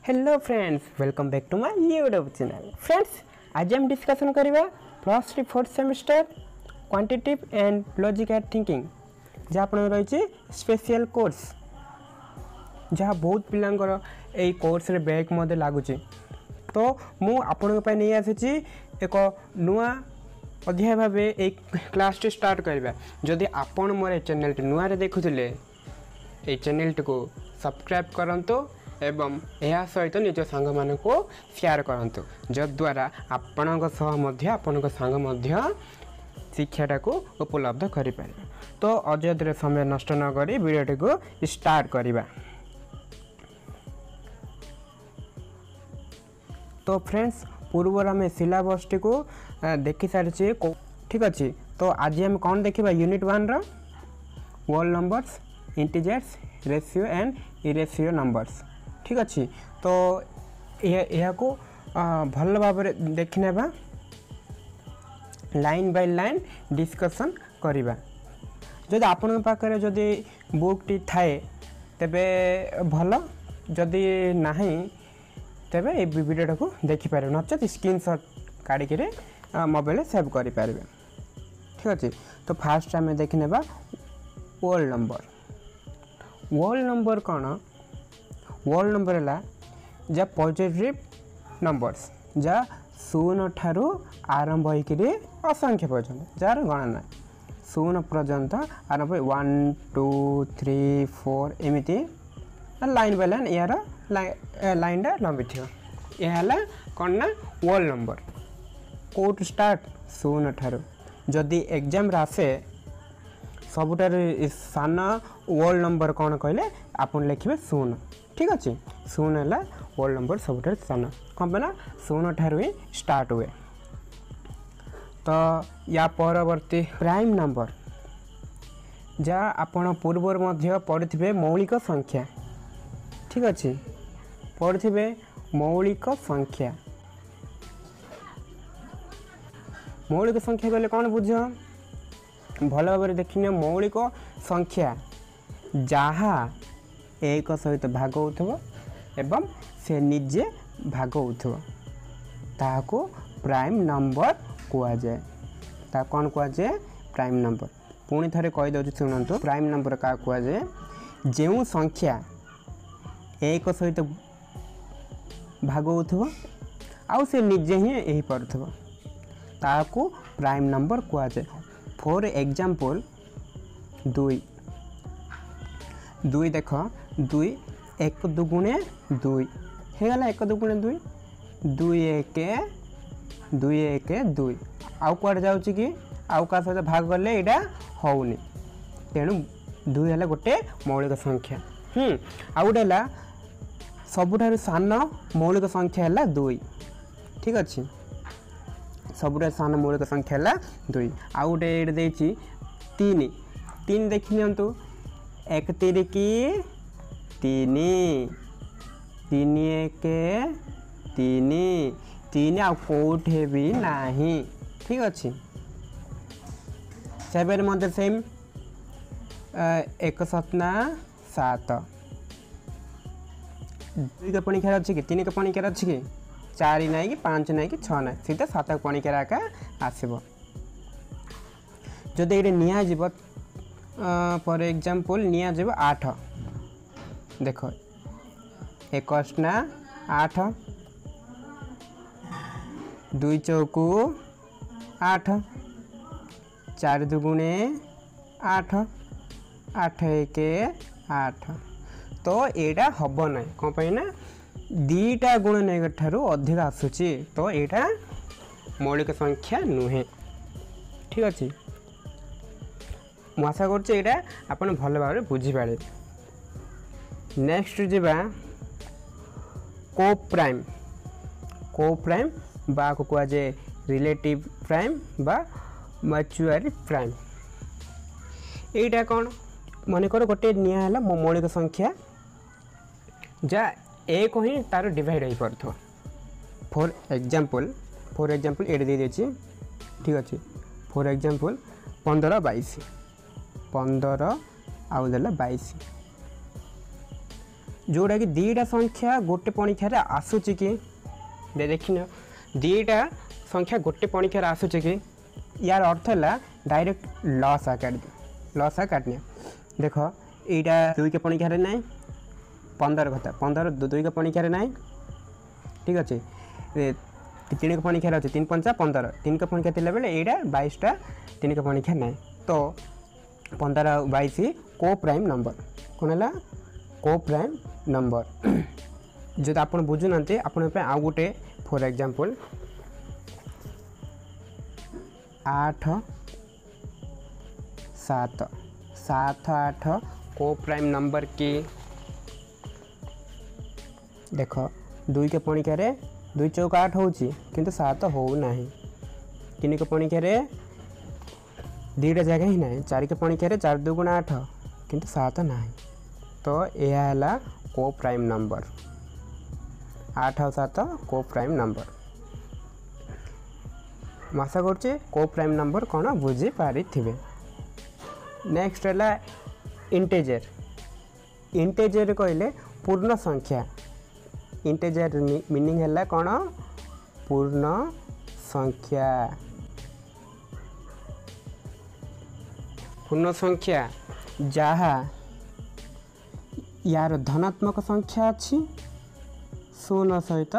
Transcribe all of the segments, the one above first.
Hello friends, welcome back to my YouTube channel. Friends, आज हम discussion करिबा +3 4th semester quantitative and logical thinking जहाँ आपण रही स्पेशल कोर्स जहाँ बहुत पिलांकर ए कोर्स रे बैक मते लागुची। तो मु आपण पे नहीं आसी एक नुआ अध्याय भाव एक क्लास टी स्टार्ट करबा। जदि आपण मोर चैनल नुआ रे देखुथिले ए चैनल को सब्सक्राइब करंतु एवं यह सहित निज सांग मान को शेयर करंतु जद्वारा आपणक सांग शिक्षाटा को उपलब्ध करि पारे। तो अजयतिर समय नष्ट न करी वीडियोटी को स्टार्ट करिबा। तो फ्रेंड्स, पूर्व आम सिलेबस टी को देखि सारी ठीक अच्छे। तो आज हम कौन देखा यूनिट 1 रो whole numbers, integers, rational and irrational numbers. ठीक अच्छे। तो यह को भल भाव देखने लाइन बाय लाइन डिस्कशन करिबा। जदि आपण पाखरे जदि बुक टी थाए तेबे भल, जदि नाही तेबे ए वीडियो को देखि पारे, नचेत स्क्रीनशॉट काढ़ी के मोबाइल सेव करि पारे। ठीक अच्छे। तो फास्ट आम देखने होल नंबर। होल नंबर कौन? होल नंबर है जा पॉजिटिव नंबर्स जा 0 ठारू आरंभ होकर असंख्य पर्यंत जार गणना 0 पर्यंत आरंभ 1 2 3 4 एमती लाइन बाय लाइन यार लाइन लंबी थी। यह कौन ना होल नंबर कोट स्टार्ट 0 ठारू। जदि एग्जाम आसे सबुठार सान होल नंबर कौन कहले आपन लिखे 0। ठीक अच्छे। 0 है होल नंबर सबुठार सान कौन पे ना 0 ठारू ही स्टार्ट हुए। तो या परवर्ती प्राइम नंबर जहाँ आपण पूर्वर मध्य पढ़े मौलिक संख्या। ठीक अच्छे। पढ़े मौलिक संख्या। मौलिक संख्या कहले कौन बुझ भल भाव देखने मौलिक संख्या जहाँ एक सहित भाग होथबो एवं से निजे भाग होथबो ताको प्राइम नंबर कुआ जाए। ता कौन कुआ जाए? Prime number. पुणी थरे कहि दउछि सुनंतु, प्राइम नंबर का कुआ जाए जेउ संख्या एक सहित भाग होथबो आउ से निजे ही एही पड़थबो ताको प्राइम नंबर कुआ जाए। फॉर एग्जांपल 2 देख 2 1 दुगुणे 2 हेगला 1 दुगुणे 2 2 1 2 1 2 आउ कुआड़ जाउछि कि आउ का सहित भाग गले एटा होउनी तेणु 2 है गोटे मौलिक संख्या। आउ गोटे है सबुठार सान मौलिक संख्या है 2। ठीक अच्छे। सबुठार सान मौलिक संख्या है 2। आउ गोटे ये देछि 3 देखि नियंतु 1 3 की 3 3 1 3 आ कोठे भी नहीं। ठीक अच्छे। 7 मध्य सेम 1 7 7 2 के पणिकार अच्छी कि 3 के पणिकार अच्छी कि 4 नहीं कि 5 नहीं कि 6 नहीं सीधा 7 पणिकार आका आसब। जदि ये निया जीव फॉर एग्जांपल निया जीव 8 देख 1 8 2 चौकू 8 4 दुगुणे 8 8 1 8। तो यहाँ हम ना कौन पे ना 2टा गुण नहीं ठारू अधिक आसूची। तो यहाँ मौलिक संख्या नुहे। ठीक अच्छे। आशा करा आप भल भाव बुझीपारे। नेक्स्ट जीवा को प्राइम। को प्राइम बा को कह जाए रिलेटिव प्राइम बा मैच्योर प्राइम। यहाँ कौन मन कर गोटे निया मौलिक संख्या जा एक ही तार डिवाइड हो पार। फॉर एग्जांपल ये दे देछि। ठीक अच्छे। फॉर एग्जांपल 15 22 15 आउ देला 22 जोड़ा कि दुईटा संख्या गोटे पणिखार आसूची कि देखिन दुईटा संख्या गोटे पणिखार आसूची कि यार अर्थ है डायरेक्ट लसा काटने देख यहाँ 2 के पणिखार ना 15 कथा 15 2 के पणिखार ना ठीक अच्छे 3 के पणिखार अच्छे 3 पंचा 15 3 के पणिखार थी बेले यहाँ 22टा 3 के पणिखार ना तो 15 22 को प्राइम नंबर कौन है को प्राइम नंबर जो आप बुझुना आपण आउ गोटे फॉर एग्जांपल 8 7 7 8 को प्राइम नंबर की देख 2 के पणिखार 2 चौक 8 होची किंतु 7 हो नहीं 3 के पणिखार 2टा जगह ही ना 4 के पणिखार 4 2 गुणा 8 किंतु 7 ना तो यह है को प्राइम नंबर 8 और 7 को प्राइम नंबर आशा कर को प्राइम नंबर कौन बुझी पारि थिबे। नेक्स्ट है इंटेजर इंटेजर कहले पूर्ण संख्या इंटेजर मीनिंग है कौन पूर्ण संख्या जहाँ यार धनात्मक संख्या अच्छी 0 सहित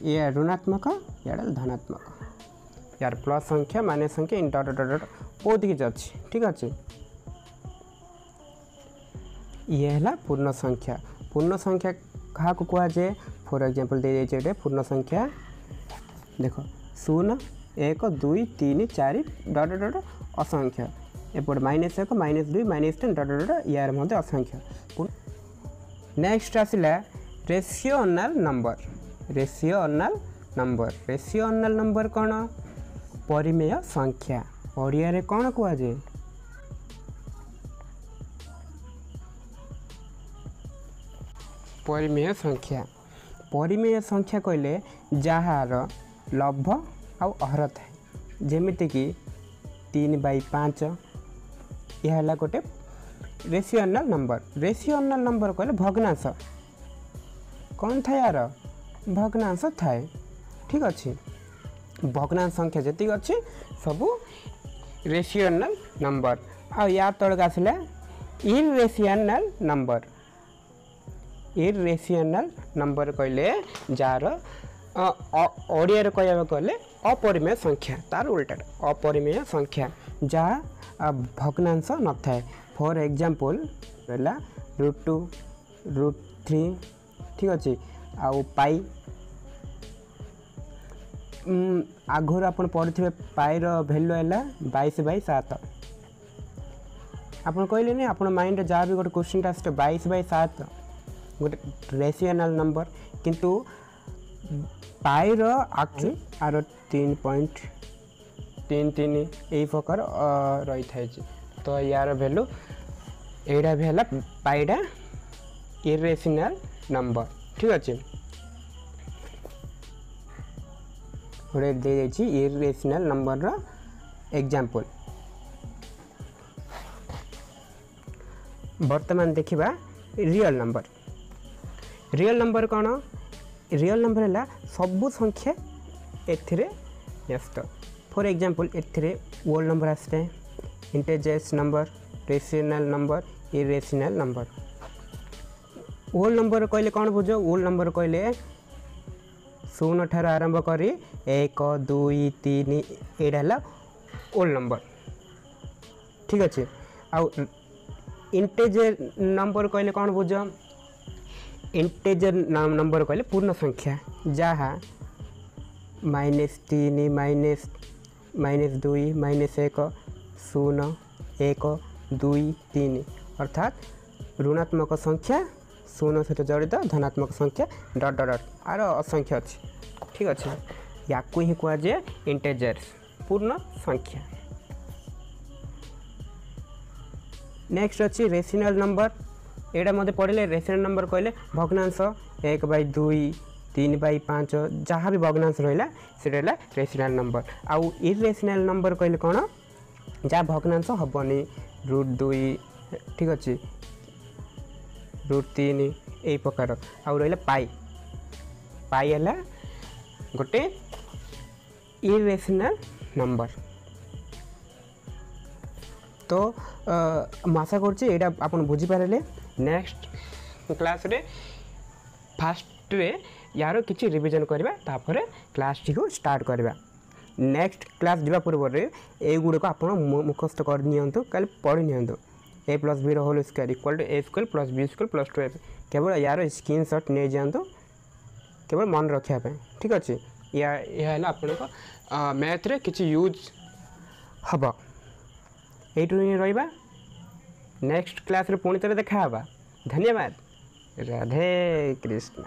या ऋणात्मक या धनात्मक यार प्लस संख्या माइनस संख्या इन डट डट बहुत किसी अच्छी ठीक अच्छे ये है पूर्ण संख्या क्या कहुए फॉर एग्जांपल दे दे पूर्ण संख्या देख 0 1 2 3 4 डट डट असंख्य एपट -1 -2 -10 डट डट यार मध्य असंख्य। नेक्स्ट आसला रेशियोनल नंबर कौन परिमेय संख्या ओडिया रे कौन कहुए परिमेय संख्या कहले जार लभ आउ अहर थाए जेमिति कि 3/5 यह है गोटे रेशियोनल नंबर कहले भग्नांश कौन था यार भग्नांश थाए ठीक अच्छे भग्नांश संख्या जी अच्छी सबू रेशियोनल नंबर आ या तलक आसला इरेशियोनल नंबर कहले जार ओडिया कहवा कहले अपरिमेय संख्या तार उल्टा अपरिमेय संख्या जहाँ भग्नांश न थाए फॉर एग्जांपल है √2 √3 ठीक अच्छे आउ पाई आगुर आप पढ़े पाईर भैल्यू है 22/7 आप कहले नहीं आप माइंड जहाँ भी गोटे क्वेश्चन आस 22/7 गोटे रेशियोनल नंबर किंतु पाईर आखि आर 3.33 यही प्रकार रही था तो यार भैल्यू यहाँ भी है पाईटा इरेशियोनल नंबर ठीक अच्छे गोटे दे इरेशियोनल नंबर रो एग्जांपल वर्तमान देखिबा रियल नंबर कौन रियल नंबर है सबू संख्या एथिरे न्यस्त फॉर एग्जांपल एथिरे होल नंबर आसते integers number rational number irrational number whole number कहले कौन बुझ होल नंबर कहले 0 ठार आरंभ करी 1 2 3 एटा है होल नंबर ठीक अच्छे आउ इंटेजर नंबर कहले कौन बुझ इंटेजर नंबर कहले पूर्ण संख्या जहाँ -3 -2 -1 0 1 2 3 अर्थात ऋणात्मक संख्या 0 सहित जड़ित धनात्मक संख्या डट डट आर असंख्य अच्छी ठीक अच्छे या ही कहुए इंटेजर्स पूर्ण संख्या। नेक्स्ट अच्छी रेशियोनल नंबर एटा मत पढ़े रेशियोनल नंबर कहले भग्नांश 1/2 3/5 जहाँ भी भग्नांश रहा से रेशियोनल नंबर आउ इरेशियोनल नंबर कहले कौन जहाँ भग्नांश हेनी √2 ठीक अच्छे √3 यही प्रकार आउ रहा पाई पाई है गोटे इरेशनल नंबर। तो आशा करा आप बुझीपारे। नेक्स्ट क्लास रे फास्ट रे यार किसी रिविजन करवा तापर क्लास टी को स्टार्ट करवा। नेक्स्ट क्लास जावा पूर्व युड़क आप मुखस्त करनी कल पढ़ी नियंतु a + b whole square equal to a² + b² + 2ab। केवल यार स्क्रीनशॉट नहीं जातु केवल मन रखापी। ठीक अच्छे यह आपको मैथ रे किसी यूज हम यही रहा। नेक्स्ट क्लास रे पुणी थे देखा। धन्यवाद। राधे कृष्ण।